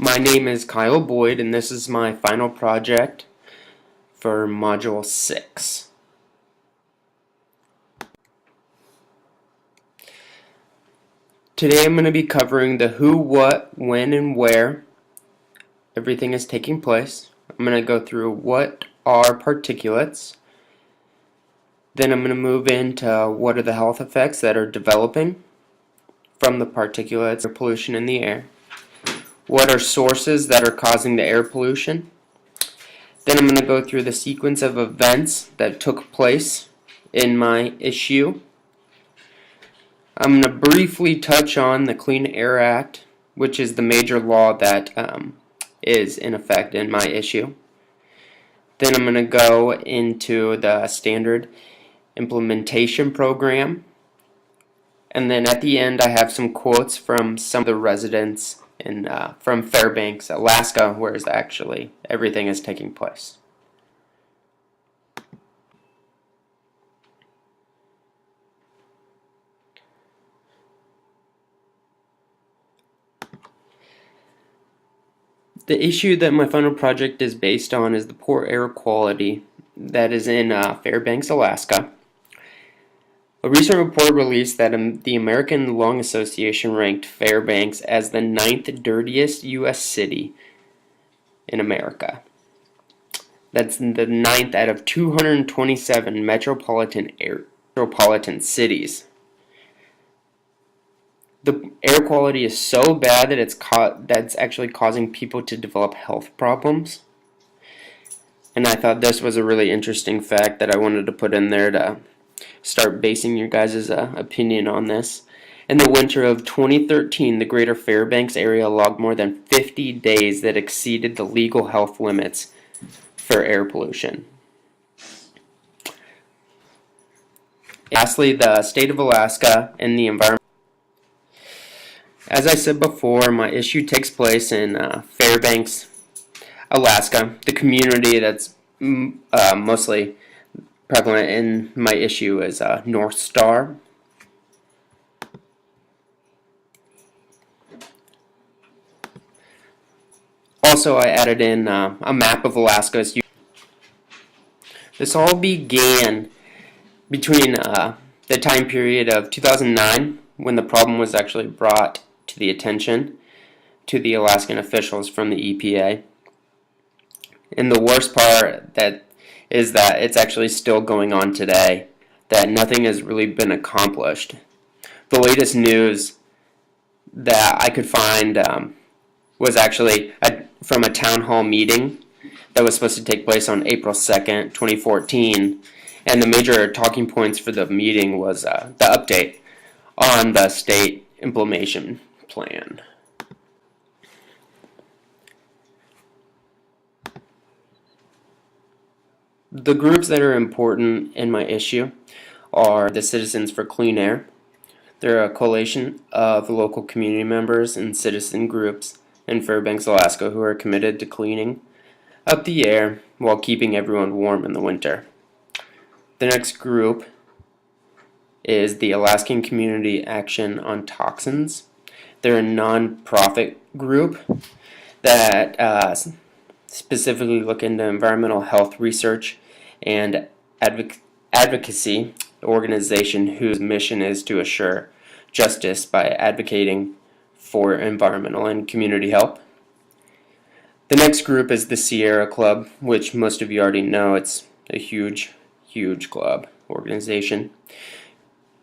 My name is Kyle Boyd, and this is my final project for Module 6. Today I'm going to be covering the who, what, when, and where everything is taking place. I'm going to go through what are particulates. Then I'm going to move into what are the health effects that are developing from the particulates or pollution in the air. What are sources that are causing the air pollution? Then I'm going to go through the sequence of events that took place in my issue. I'm going to briefly touch on the Clean Air Act, which is the major law that is in effect in my issue. Then I'm going to go into the standard implementation program. And then at the end I have some quotes from some of the residents from Fairbanks, Alaska, where actually everything is taking place. The issue that my final project is based on is the poor air quality that is in Fairbanks, Alaska. A recent report released that the American Lung Association ranked Fairbanks as the 9th dirtiest U.S. city in America. That's the 9th out of 227 metropolitan cities. The air quality is so bad that that's actually causing people to develop health problems. And I thought this was a really interesting fact that I wanted to put in there to start basing your guys' opinion on this. In the winter of 2013, the greater Fairbanks area logged more than 50 days that exceeded the legal health limits for air pollution. Lastly, the state of Alaska and the environment. As I said before, my issue takes place in Fairbanks, Alaska. The community that's mostly prevalent in my issue is North Star. Also, I added in a map of Alaska. This all began between the time period of 2009, when the problem was actually brought to the attention to the Alaskan officials from the EPA. And the worst part is that it's actually still going on today, that nothing has really been accomplished. The latest news that I could find was actually from a town hall meeting that was supposed to take place on April 2nd, 2014, and the major talking points for the meeting was the update on the state implementation plan. The groups that are important in my issue are the Citizens for Clean Air. They're a coalition of local community members and citizen groups in Fairbanks, Alaska, who are committed to cleaning up the air while keeping everyone warm in the winter. The next group is the Alaskan Community Action on Toxins. They're a non-profit group that specifically look into environmental health research and advocacy organization whose mission is to assure justice by advocating for environmental and community health. The next group is the Sierra Club, which most of you already know. It's a huge club organization.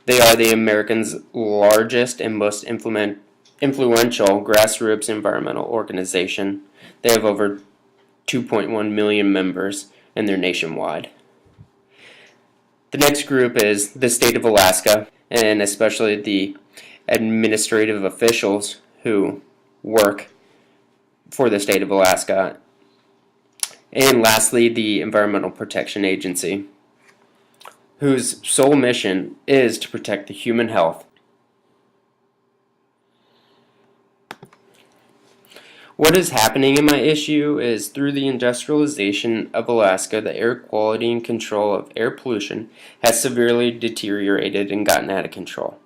They are the American's largest and most influential grassroots environmental organization. They have over 2.1 million members, and they're nationwide. The next group is the state of Alaska, and especially the administrative officials who work for the state of Alaska. And lastly, the Environmental Protection Agency, whose sole mission is to protect the human health. What is happening in my issue is through the industrialization of Alaska, the air quality and control of air pollution has severely deteriorated and gotten out of control.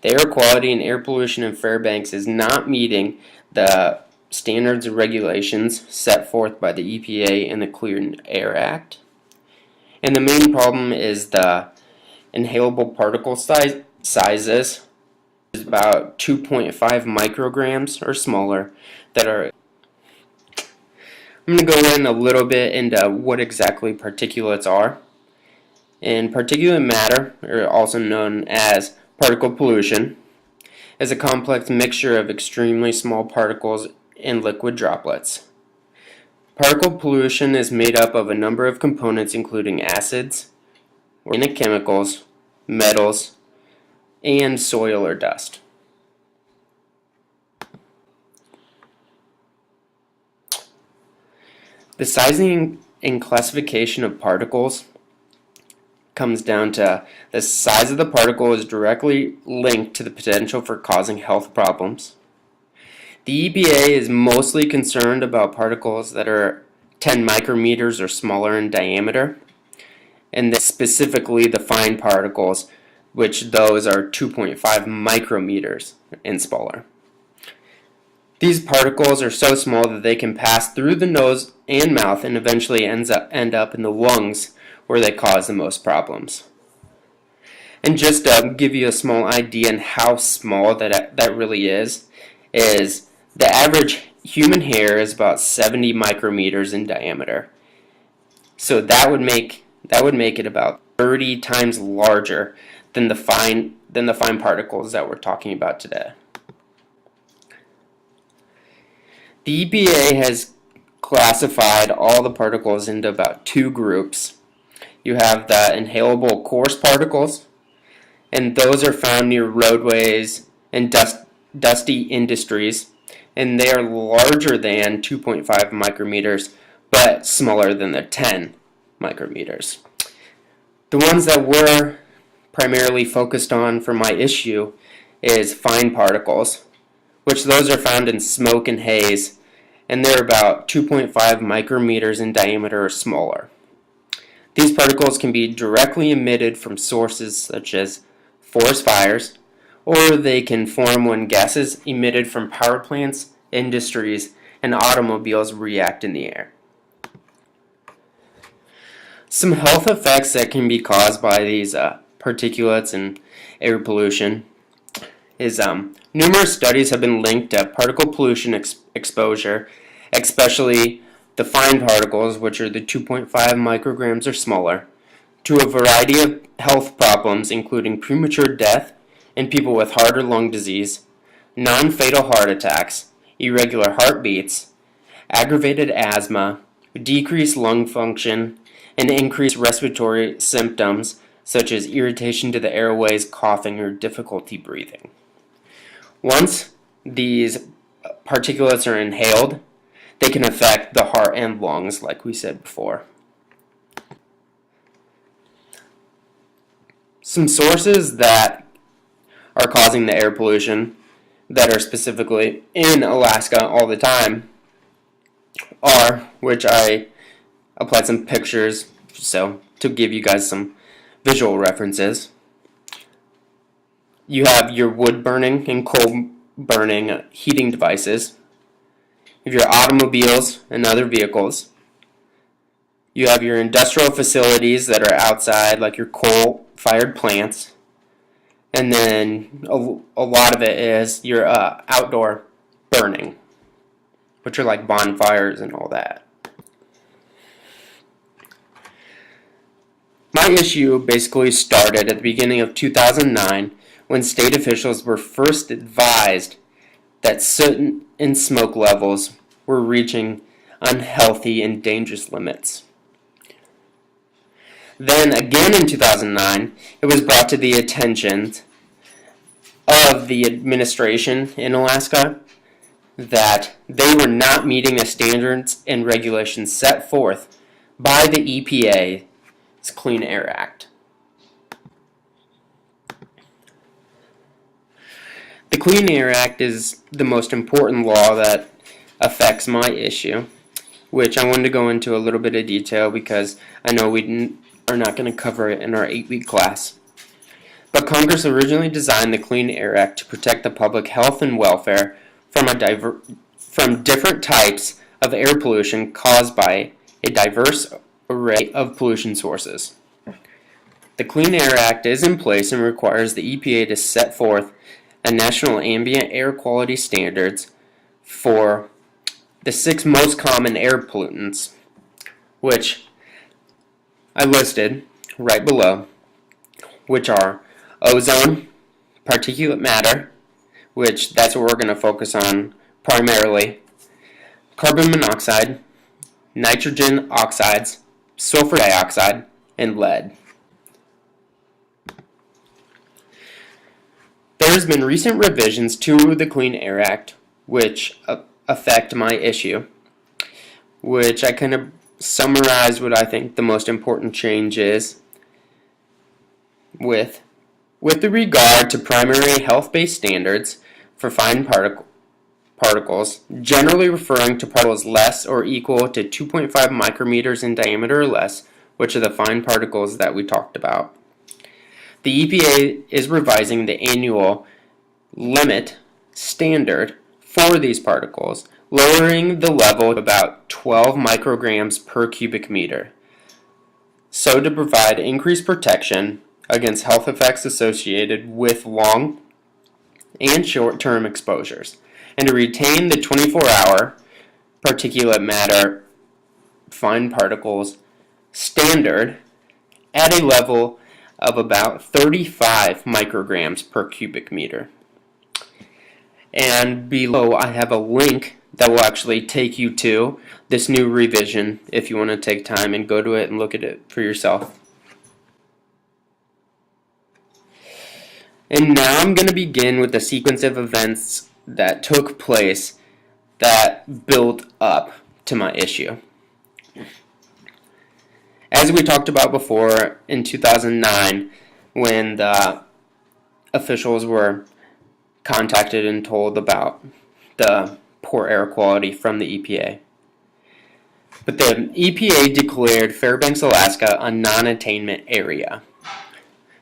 The air quality and air pollution in Fairbanks is not meeting the standards and regulations set forth by the EPA and the Clean Air Act. And the main problem is the inhalable particle sizes, is about 2.5 micrograms or smaller, that are. I'm going to go in a little bit into what exactly particulates are. And particulate matter, or also known as particle pollution, is a complex mixture of extremely small particles and liquid droplets. Particle pollution is made up of a number of components including acids, organic chemicals, metals, and soil or dust. The sizing and classification of particles comes down to the size of the particle is directly linked to the potential for causing health problems. The EPA is mostly concerned about particles that are 10 micrometers or smaller in diameter, and then specifically the fine particles, which those are 2.5 micrometers and smaller. These particles are so small that they can pass through the nose and mouth and eventually end up in the lungs, where they cause the most problems. And just to give you a small idea on how small that really is the average human hair is about 70 micrometers in diameter. So that would make it about 30 times larger than the fine particles that we're talking about today. The EPA has classified all the particles into about two groups. You have the inhalable coarse particles, and those are found near roadways and dusty industries, and they are larger than 2.5 micrometers, but smaller than the 10 micrometers. The ones that we're primarily focused on for my issue is fine particles, which those are found in smoke and haze, and they're about 2.5 micrometers in diameter or smaller. These particles can be directly emitted from sources such as forest fires, or they can form when gases emitted from power plants, industries, and automobiles react in the air. Some health effects that can be caused by these particulates and air pollution is numerous studies have been linked to particle pollution exposure, especially the fine particles, which are the 2.5 micrograms or smaller, to a variety of health problems including premature death in people with heart or lung disease, non-fatal heart attacks, irregular heartbeats, aggravated asthma, decreased lung function, and increased respiratory symptoms such as irritation to the airways, coughing, or difficulty breathing. Once these particulates are inhaled, they can affect the heart and lungs, like we said before. Some sources that are causing the air pollution that are specifically in Alaska all the time are, which I applied some pictures so to give you guys some visual references. You have your wood burning and coal burning heating devices. You have your automobiles and other vehicles. You have your industrial facilities that are outside, like your coal-fired plants. And then a lot of it is your outdoor burning, which are like bonfires and all that. My issue basically started at the beginning of 2009 when state officials were first advised that soot and smoke levels were reaching unhealthy and dangerous limits. Then again in 2009, it was brought to the attention of the administration in Alaska that they were not meeting the standards and regulations set forth by the EPA's Clean Air Act. The Clean Air Act is the most important law that affects my issue, which I wanted to go into a little bit of detail because I know we are not going to cover it in our 8-week class. But Congress originally designed the Clean Air Act to protect the public health and welfare from from different types of air pollution caused by a diverse array of pollution sources. The Clean Air Act is in place and requires the EPA to set forth a national ambient air quality standards for the 6 most common air pollutants, which I listed right below, which are ozone, particulate matter, which that's what we're going to focus on primarily, carbon monoxide, nitrogen oxides, sulfur dioxide, and lead. There has been recent revisions to the Clean Air Act which affect my issue, which I kind of summarize what I think the most important change is with the regard to primary health-based standards for fine particles, generally referring to particles less or equal to 2.5 micrometers in diameter or less, which are the fine particles that we talked about. The EPA is revising the annual limit standard for these particles, lowering the level to about 12 micrograms per cubic meter, so to provide increased protection against health effects associated with long and short-term exposures, and to retain the 24-hour particulate matter fine particles standard at a level of about 35 micrograms per cubic meter. And below I have a link that will actually take you to this new revision if you want to take time and go to it and look at it for yourself. And now I'm going to begin with the sequence of events that took place that built up to my issue. As we talked about before, in 2009, when the officials were contacted and told about the poor air quality from the EPA. But the EPA declared Fairbanks, Alaska a non-attainment area.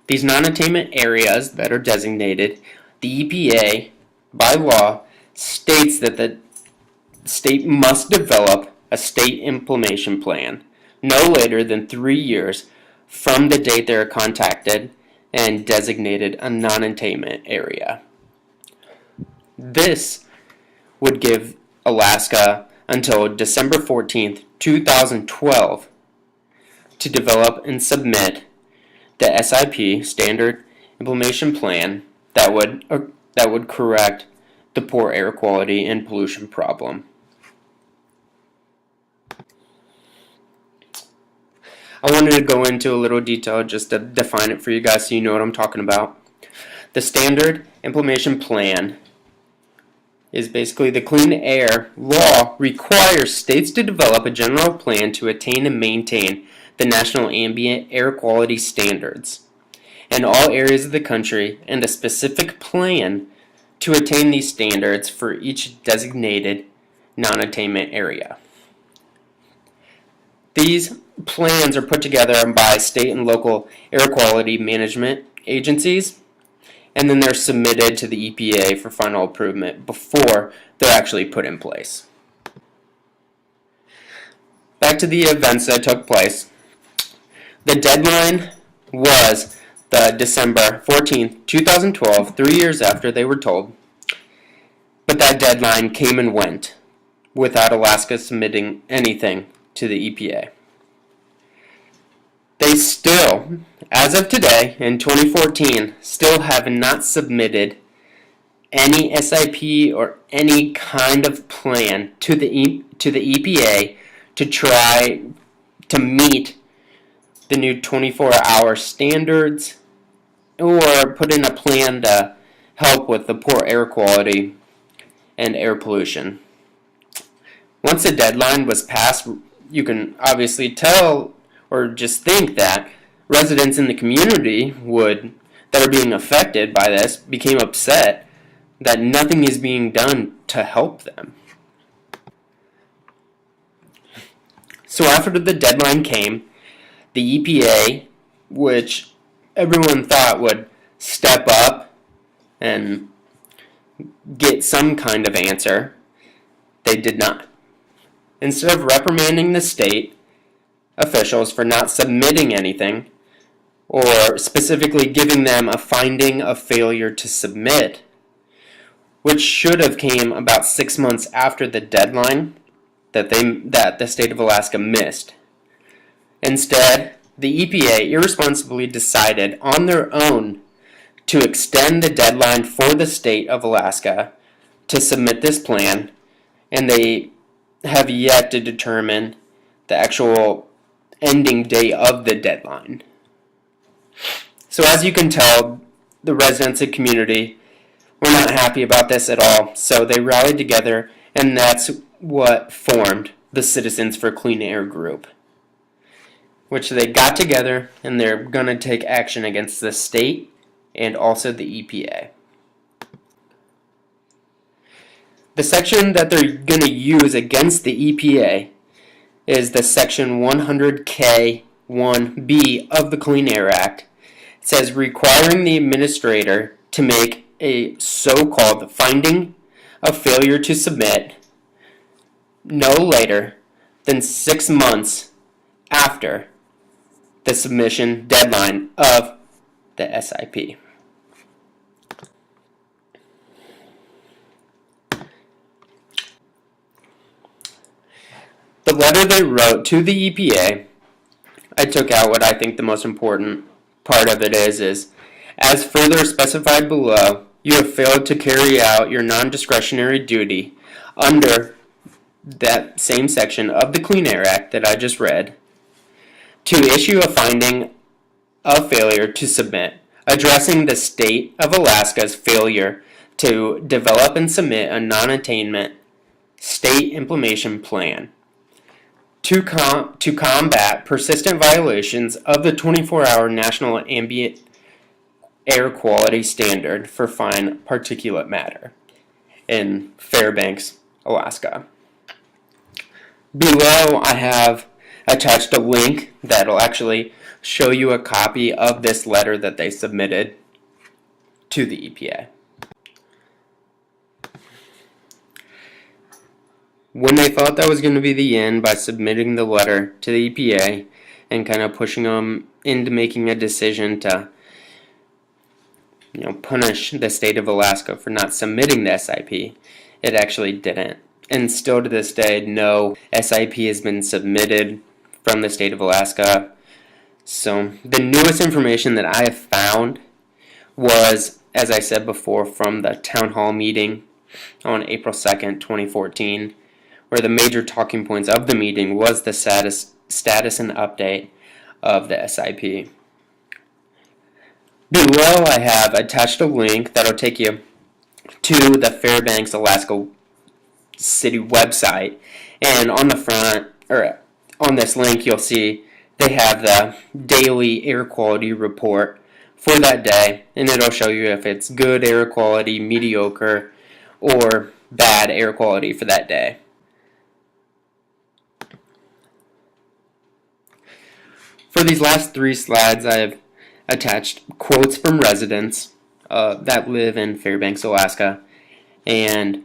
These non-attainment areas that are designated, the EPA, by law, states that the state must develop a state implementation plan no later than 3 years from the date they are contacted and designated a non-attainment area. This would give Alaska until December 14th, 2012 to develop and submit the SIP, Standard Implementation Plan, that would correct the poor air quality and pollution problem. I wanted to go into a little detail just to define it for you guys so you know what I'm talking about. The Standard Implementation Plan is basically the Clean Air Law requires states to develop a general plan to attain and maintain the national ambient air quality standards in all areas of the country and a specific plan to attain these standards for each designated non-attainment area. These plans are put together by state and local air quality management agencies, and then they're submitted to the EPA for final approval before they're actually put in place. Back to the events that took place. The deadline was the December 14th, 2012, 3 years after they were told, but that deadline came and went without Alaska submitting anything to the EPA. They still, as of today, in 2014, still have not submitted any SIP or any kind of plan to the EPA to try to meet the new 24-hour standards or put in a plan to help with the poor air quality and air pollution. Once the deadline was passed, you can obviously tell or just think that residents in the community that are being affected by this became upset that nothing is being done to help them. So after the deadline came, the EPA, which everyone thought would step up and get some kind of answer, they did not. Instead of reprimanding the state officials for not submitting anything, or specifically giving them a finding of failure to submit, which should have came about 6 months after the deadline that the state of Alaska missed. Instead, the EPA irresponsibly decided on their own to extend the deadline for the state of Alaska to submit this plan, and they have yet to determine the actual ending date of the deadline. So as you can tell, the residents and community were not happy about this at all, so they rallied together, and that's what formed the Citizens for Clean Air group, which they got together and they're going to take action against the state and also the EPA. The section that they're going to use against the EPA is the section 100K1B of the Clean Air Act. It says requiring the administrator to make a so-called finding of failure to submit no later than 6 months after the submission deadline of the SIP. The letter they wrote to the EPA, I took out what I think the most important part of it is as further specified below, you have failed to carry out your non-discretionary duty under that same section of the Clean Air Act that I just read to issue a finding of failure to submit, addressing the state of Alaska's failure to develop and submit a non-attainment state implementation plan to combat persistent violations of the 24-hour National Ambient Air Quality Standard for fine particulate matter in Fairbanks, Alaska. Below, I have attached a link that'll actually show you a copy of this letter that they submitted to the EPA. When they thought that was going to be the end by submitting the letter to the EPA and kind of pushing them into making a decision to punish the state of Alaska for not submitting the SIP, it actually didn't. And still to this day, no SIP has been submitted from the state of Alaska. So the newest information that I have found was, as I said before, from the town hall meeting on April 2nd, 2014, where the major talking points of the meeting was the status and update of the SIP. Below, I have attached a link that'll take you to the Fairbanks, Alaska city website, and on the front, or on this link, you'll see they have the daily air quality report for that day, and it'll show you if it's good air quality, mediocre, or bad air quality for that day. For these last 3 slides, I have attached quotes from residents that live in Fairbanks, Alaska, and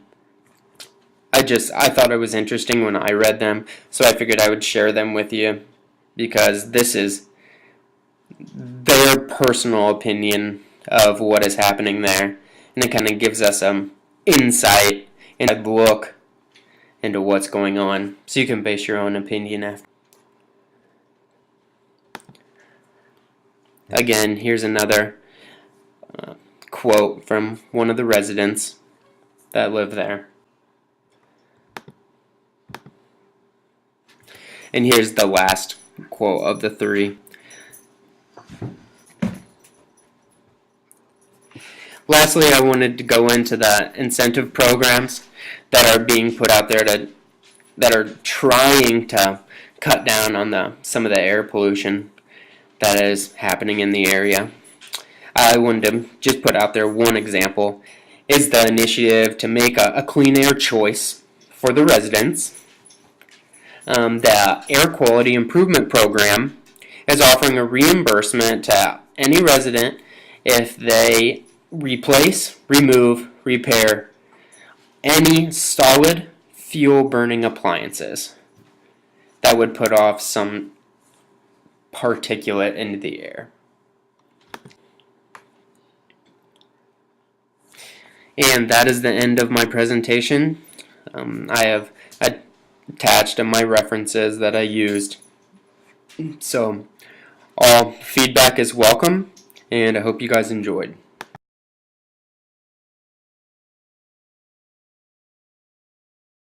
I thought it was interesting when I read them, so I figured I would share them with you because this is their personal opinion of what is happening there, and it kind of gives us some insight and a look into what's going on, so you can base your own opinion after. Again, here's another quote from one of the residents that live there. And here's the last quote of the 3. Lastly, I wanted to go into the incentive programs that are being put out there that are trying to cut down on some of the air pollution that is happening in the area. I wanted to just put out there one example is the initiative to make a clean air choice for the residents. The Air Quality Improvement Program is offering a reimbursement to any resident if they replace, remove, repair any solid fuel burning appliances that would put off some particulate into the air. And that is the end of my presentation. I have attached my references that I used. So all feedback is welcome, and I hope you guys enjoyed.